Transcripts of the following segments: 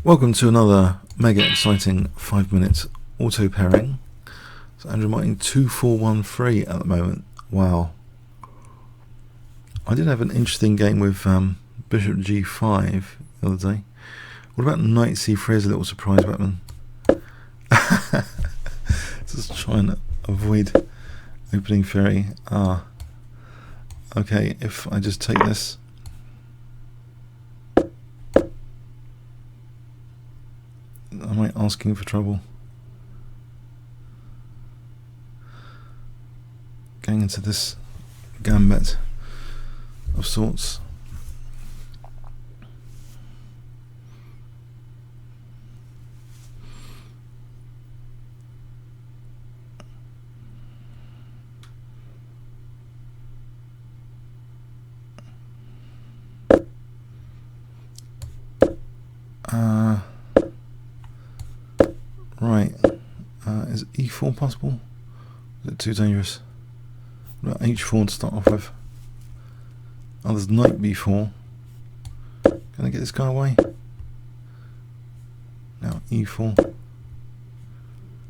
Welcome to another mega exciting 5-minute auto pairing. So Andrew Martin 2-4-1-3 at the moment. Wow. I did have an interesting game with Bishop G5 the other day. What about Knight C3 as a little surprise weapon? Just trying to avoid opening fairy. Okay, if I just take this. Am I asking for trouble? Going into this gambit of sorts. Right, is E4 possible? Is it too dangerous? What about H4 to start off with? Oh, there's Knight B4. Can I get this guy away? Now E4.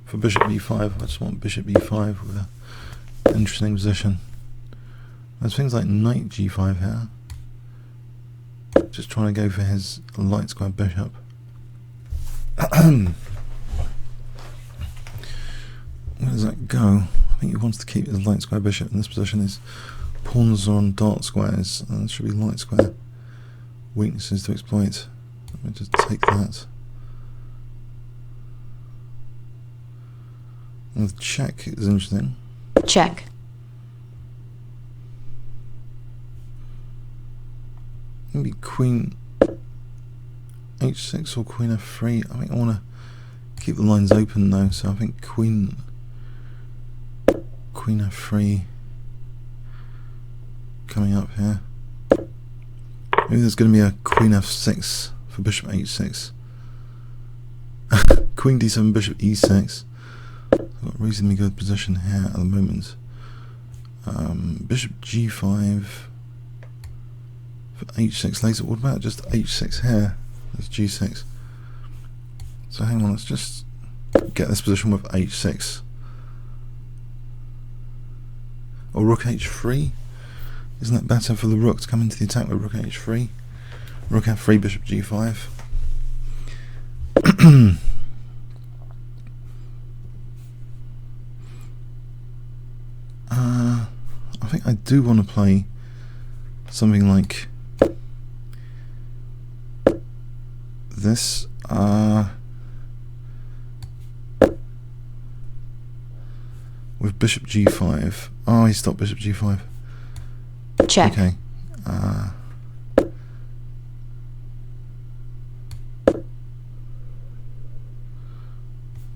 For Bishop B5, I just want Bishop B5 with an interesting position. There's things like Knight G5 here. Just trying to go for his light square bishop. Where does that go? I think he wants to keep his light square bishop in this position. His pawns are on dark squares, and it should be light square weaknesses to exploit. Let me just take that. And the check is interesting. Check. Maybe Queen H6 or Queen F3. I think I want to keep the lines open though, so I think Queen F3 coming up here. Maybe there's going to be a Queen F6 for Bishop H6. Queen D7, Bishop E6. I've got a reasonably good position here at the moment. Bishop G5 for H6 later. What about just H6 here? There's G6. So hang on, let's just get this position with H6. Or Rook H3? Isn't that better for the Rook to come into the attack with Rook H3? Rook F3, Bishop G5. I think I do want to play something like this. With Bishop G5. Oh, he stopped Bishop G5. Check. Okay.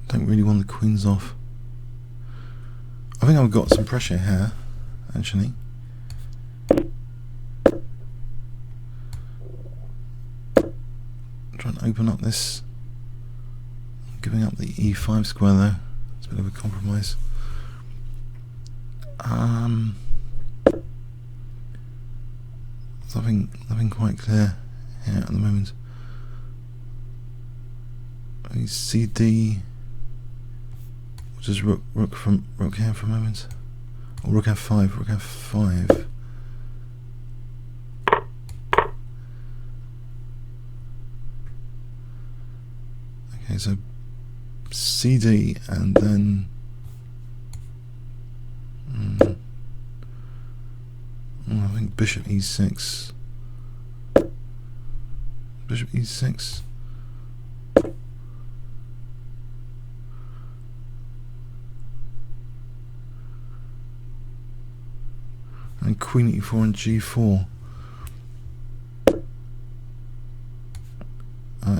Don't really want the queens off. I think I've got some pressure here, actually. Trying to open up this. Giving up the E5 square though. It's a bit of a compromise. Nothing quite clear here at the moment. CD, which is rook here for a moment, or Rook F5. Okay, so CD and then I think Bishop E6. Bishop E6. And Queen E4 and G4.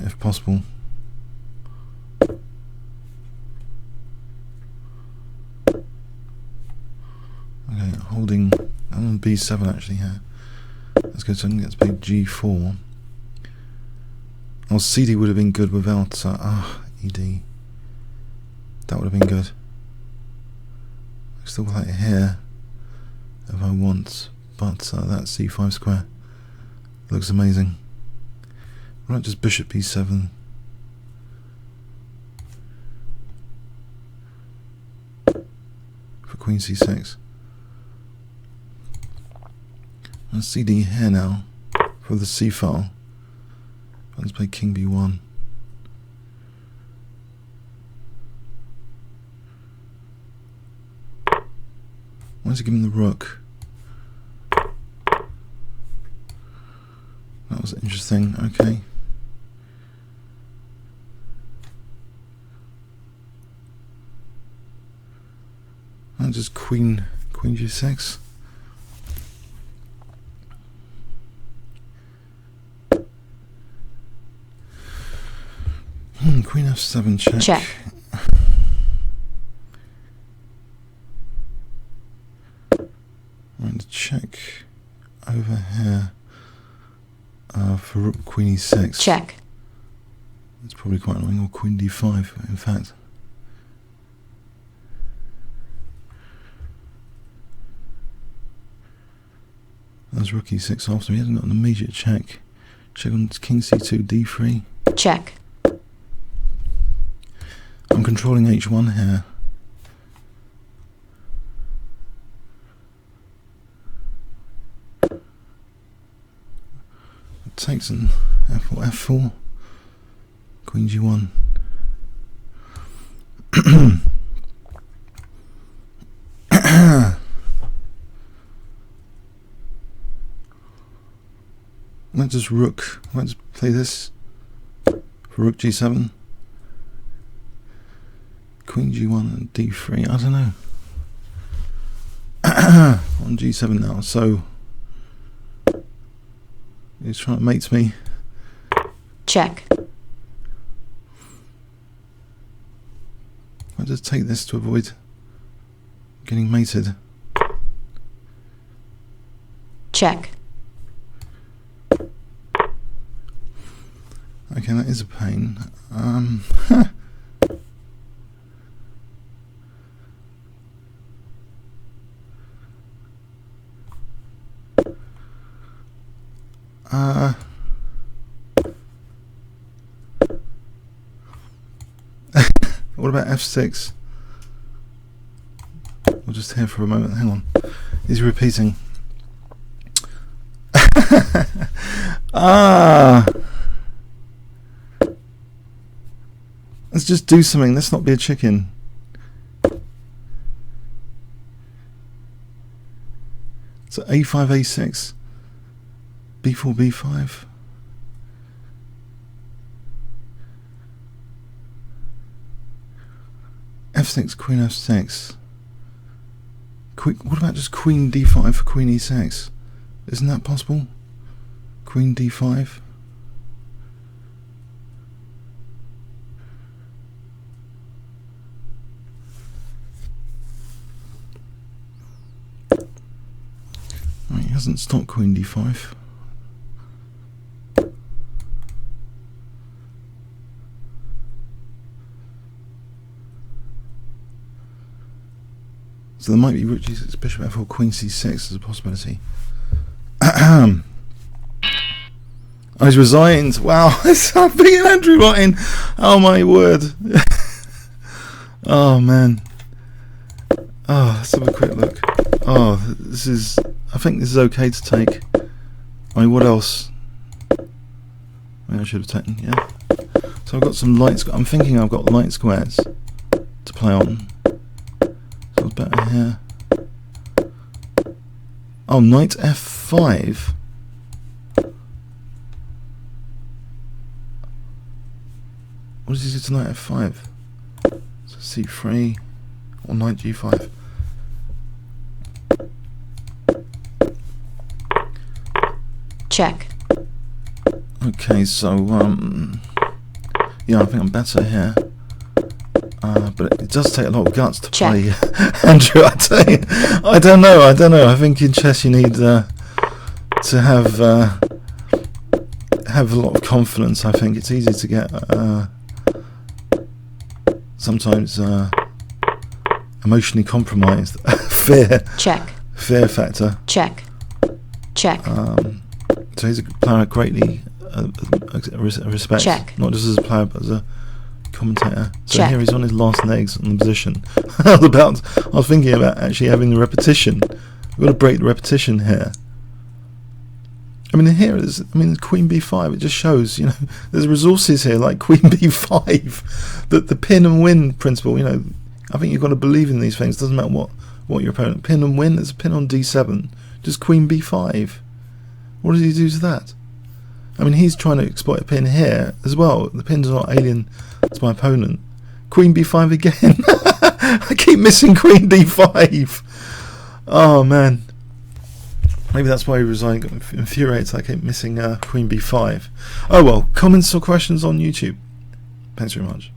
If possible. Okay, holding. I'm on B7 actually here. Let's go. So I can get to play G4. Oh, CD would have been good without ED. That would have been good. I still play it here if I want, but that C5 square looks amazing. Right, just Bishop B7. queen c6. And CD here now for the c file. Let's play king b1. Why is he giving the rook? That was interesting. Okay. And just queen g6. Queen f7 check. Check. Right, check over here for rook queen e6. Check. It's probably quite annoying. Or queen d5, in fact. There's rook e6 after. He hasn't got an immediate check. Check on king c2, d3. Check. I'm controlling h1 here. It takes an f4, f4. Queen g1. Let's just rook. Let's play this for rook g7. Queen g1 and d3. I don't know. On g7 now. So he's trying to mate me. Check. I'll just take this to avoid getting mated. Check. Okay, that is a pain. What about f6? We'll just hear for a moment. Hang on. He's repeating. Let's just do something. Let's not be a chicken. So a5, a6, b4, b5. f6, queen f6. What about just queen d5 for queen e6? Isn't that possible? Queen d5. Right, he hasn't stopped queen d5. So there might be rook g6, bishop f4, queen c6 as a possibility. Oh, he's resigned. Wow, I'm being Andrew Martin. Oh my word. Oh man. Oh, let's have a quick look. Oh, this is. I think this is okay to take. I mean, what else? I should have taken. Yeah. So I've got some light. I'm thinking I've got light squares to play on. So it's better here. Oh, knight f5. What does he do to knight f5? So c3 or knight g5. Check. Okay, so yeah, I think I'm better here. But it does take a lot of guts to play Andrew. I don't know. I think in chess you need to have a lot of confidence. I think it's easy to get sometimes emotionally compromised. Fear. Check. Fear factor. Check. Check. So he's a player I greatly respect. Check. Not just as a player, but as a commentator. So Check. here he's on his last legs on the position. I was thinking about actually having the repetition. We've got to break the repetition here. I mean, here is, Queen B5. It just shows, there's resources here like Queen B5, that the pin and win principle. I think you've got to believe in these things. Doesn't matter what your opponent. Pin and win. There's a pin on D7. Just Queen B5. What does he do to that? I mean, he's trying to exploit a pin here as well. The pin's not alien to my opponent. Queen B5 again. I keep missing Queen D5. Oh man. Maybe that's why he resigned. Got infuriated. I keep missing Queen B5. Oh well. Comments or questions on YouTube? Thanks very much.